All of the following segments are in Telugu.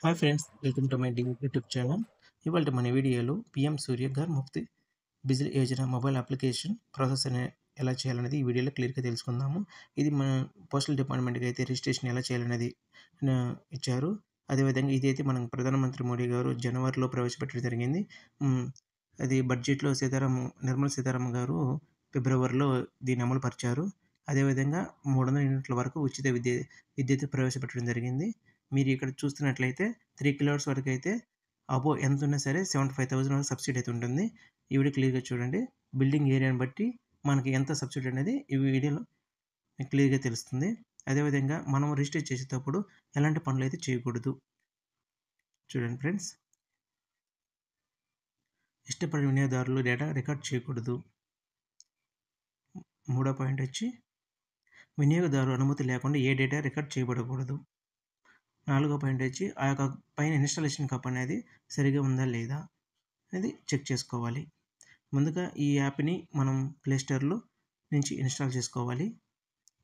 Hi friends, welcome to my YouTube channel. ఇవాళ మన వీడియోలో PM Surya Ghar Muft Bijli Yojana mobile application process ఎలా చేయాలనేది ఈ వీడియోలో క్లియర్గా తెలుసుకుందాము. ఇది మన పోస్టల్ డిపార్ట్మెంట్కి అయితే రిజిస్ట్రేషన్ ఎలా చేయాలనేది ఇచ్చారు. అదేవిధంగా ఇదైతే మనం ప్రధానమంత్రి మోడీ గారు జనవరిలో ప్రవేశపెట్టడం జరిగింది. అది బడ్జెట్లో నిర్మలా సీతారామన్ గారు ఫిబ్రవరిలో దీన్ని అమలు పరిచారు. అదేవిధంగా 300 యూనిట్ల వరకు ఉచిత విద్యుత్ ప్రవేశపెట్టడం జరిగింది. మీరు ఇక్కడ చూస్తున్నట్లయితే 3 కిలోవాట్స్ వరకు అయితే అబోవ్ ఎంత ఉన్నా సరే 75,000 వరకు సబ్సిడీ అయితే ఉంటుంది. ఈ వీడియో క్లియర్‌గా చూడండి. బిల్డింగ్ ఏరియాని బట్టి మనకి ఎంత సబ్సిడీ అనేది ఈ వీడియోలో మీకు క్లియర్‌గా తెలుస్తుంది. అదేవిధంగా మనం రిజిస్టర్ చేసేటప్పుడు ఎలాంటి పనులైతే చేయకూడదు. చూడండి ఫ్రెండ్స్. ఇష్టపడిన వినియోగదారులు డేటా రికార్డ్ చేయకూడదు. మూడో పాయింట్ వచ్చి వినియోగదారు అనుమతి లేకుండా ఏ డేటా రికార్డ్ చేయబడకూడదు. నాలుగో పాయింట్ వచ్చి ఆ యొక్క పైన ఇన్‌స్టాలేషన్ కప్ అనేది సరిగ్గా ఉందా లేదా అనేది చెక్ చేసుకోవాలి. ముందుగా ఈ యాప్‌ని మనం ప్లే స్టోర్‌లో నుంచి ఇన్‌స్టాల్ చేసుకోవాలి.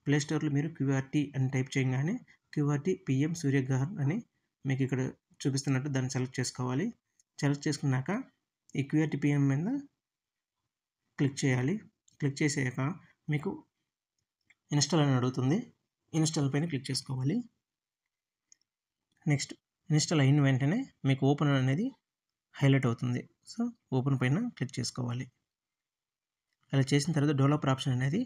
ప్లే స్టోర్‌లో మీరు క్యూఆర్‌టీ అని టైప్ చేయగానే క్యూఆర్‌టీ పీఎం సూర్య ఘర్ అని మీకు ఇక్కడ చూపిస్తున్నట్టు దాన్ని సెలెక్ట్ చేసుకోవాలి. సెలెక్ట్ చేసుకున్నాక ఈ క్యూఆర్‌టీ పీఎం మీద క్లిక్ చేయాలి. క్లిక్ చేసాక మీకు ఇన్‌స్టాల్ అని అడుగుతుంది. ఇన్‌స్టాల్ పైన క్లిక్ చేసుకోవాలి. నెక్స్ట్ ఇన్‌స్టాల్ అయిన వెంటనే మీకు ఓపెన్ అనేది హైలైట్ అవుతుంది. సో, ఓపెన్ పైన క్లిక్ చేసుకోవాలి. అలా చేసిన తర్వాత డెవలపర్ ఆప్షన్ అనేది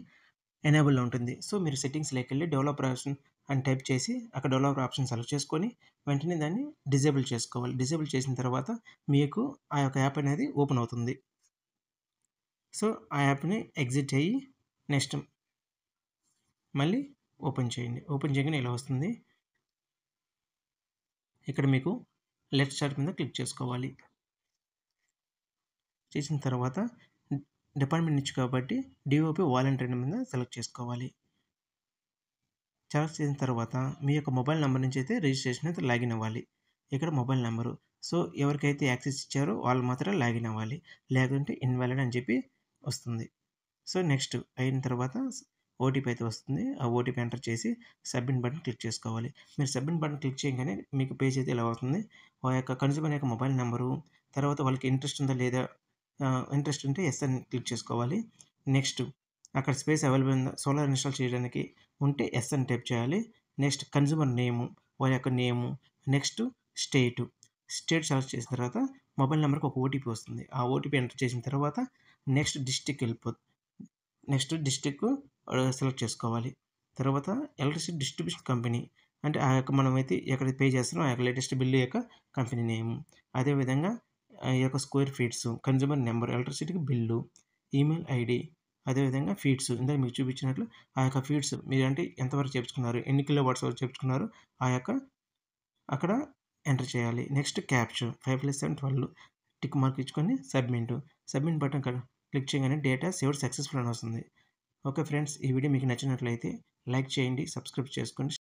ఎనేబుల్‌లో ఉంటుంది. సో, మీరు సెట్టింగ్స్‌లోకి వెళ్ళి డెవలపర్ ఆప్షన్ అని టైప్ చేసి అక్కడ డెవలపర్ ఆప్షన్ సెలెక్ట్ చేసుకొని వెంటనే దాన్ని డిజేబుల్ చేసుకోవాలి. డిజేబుల్ చేసిన తర్వాత మీకు ఆ యొక్క యాప్ అనేది ఓపెన్ అవుతుంది. సో, ఆ యాప్‌ని ఎగ్జిట్ అయ్యి నెక్స్ట్ మళ్ళీ ఓపెన్ చేయండి. ఓపెన్ చేయగానే ఇలా వస్తుంది. ఇక్కడ మీకు లెఫ్ట్ సైడ్ మీద క్లిక్ చేసుకోవాలి. చేసిన తర్వాత డిపార్ట్మెంట్ నుంచి కాబట్టి డిఓపి వాలంటీర్ మీద సెలెక్ట్ చేసుకోవాలి. సెలెక్ట్ చేసిన తర్వాత మీ యొక్క మొబైల్ నెంబర్ నుంచి అయితే రిజిస్ట్రేషన్ అయితే లాగిన్ అవ్వాలి. ఇక్కడ మొబైల్ నెంబరు. సో, ఎవరికైతే యాక్సెస్ ఇచ్చారో వాళ్ళు మాత్రమే లాగిన్ అవ్వాలి. లేకుంటే ఇన్వాలిడ్ అని చెప్పి వస్తుంది. సో, నెక్స్ట్ అయిన తర్వాత ఓటీపీ అయితే వస్తుంది. ఆ ఓటీపీ ఎంటర్ చేసి సబ్మిట్ బటన్ క్లిక్ చేసుకోవాలి. మీరు సబ్మిట్ బటన్ క్లిక్ చేయగానే మీకు పేజ్ అయితే ఇలా అవుతుంది. ఆ యొక్క కన్స్యూమర్ యొక్క మొబైల్ నెంబరు, తర్వాత వాళ్ళకి ఇంట్రెస్ట్ ఉందా లేదా, ఇంట్రెస్ట్ ఉంటే ఎస్ అని క్లిక్ చేసుకోవాలి. నెక్స్ట్ అక్కడ స్పేస్ అవైలబుల్ ఉందా, సోలార్ ఇన్‌స్టాల్ చేయడానికి ఉంటే ఎస్ అని టైప్ చేయాలి. నెక్స్ట్ కన్స్యూమర్ నేము, వాళ్ళ యొక్క నేము, నెక్స్ట్ స్టేట్ సెలెక్ట్ చేసిన తర్వాత మొబైల్ నెంబర్‌కి ఒక ఓటీపీ వస్తుంది. ఆ ఓటీపీ ఎంటర్ చేసిన తర్వాత నెక్స్ట్ డిస్ట్రిక్ట్ సెలెక్ట్ చేసుకోవాలి. తర్వాత ఎలక్ట్రిసిటీ డిస్ట్రిబ్యూషన్ కంపెనీ అంటే ఆ యొక్క మనమైతే ఎక్కడ పే చేస్తున్నామో ఆ యొక్క లేటెస్ట్ బిల్లు యొక్క కంపెనీ నేము. అదేవిధంగా ఈ యొక్క స్క్వేర్ ఫీట్స్, కన్స్యూమర్ నెంబర్, ఎలక్ట్రిసిటీకి బిల్లు, ఈమెయిల్ ఐడీ, అదేవిధంగా ఫీట్స్ ఇందాక మీకు చూపించినట్లు ఆ యొక్క ఫీట్స్ మీరు అంటే ఎంతవరకు చేపించుకున్నారు, ఎన్ని కిలో వాట్స్ వరకు చేపించుకున్నారు ఆ యొక్క అక్కడ ఎంటర్ చేయాలి. నెక్స్ట్ క్యాప్చర్ 5+7 12 టిక్ మార్క్ ఇచ్చుకొని సబ్మిట్ బటన్ క్లిక్ చేయగానే డేటా సేవ్డ్ సక్సెస్‌ఫుల్ అని వస్తుంది. ఓకే ఫ్రెండ్స్, ఈ వీడియో మీకు నచ్చినట్లయితే లైక్ చేయండి, సబ్స్క్రైబ్ చేసుకోండి.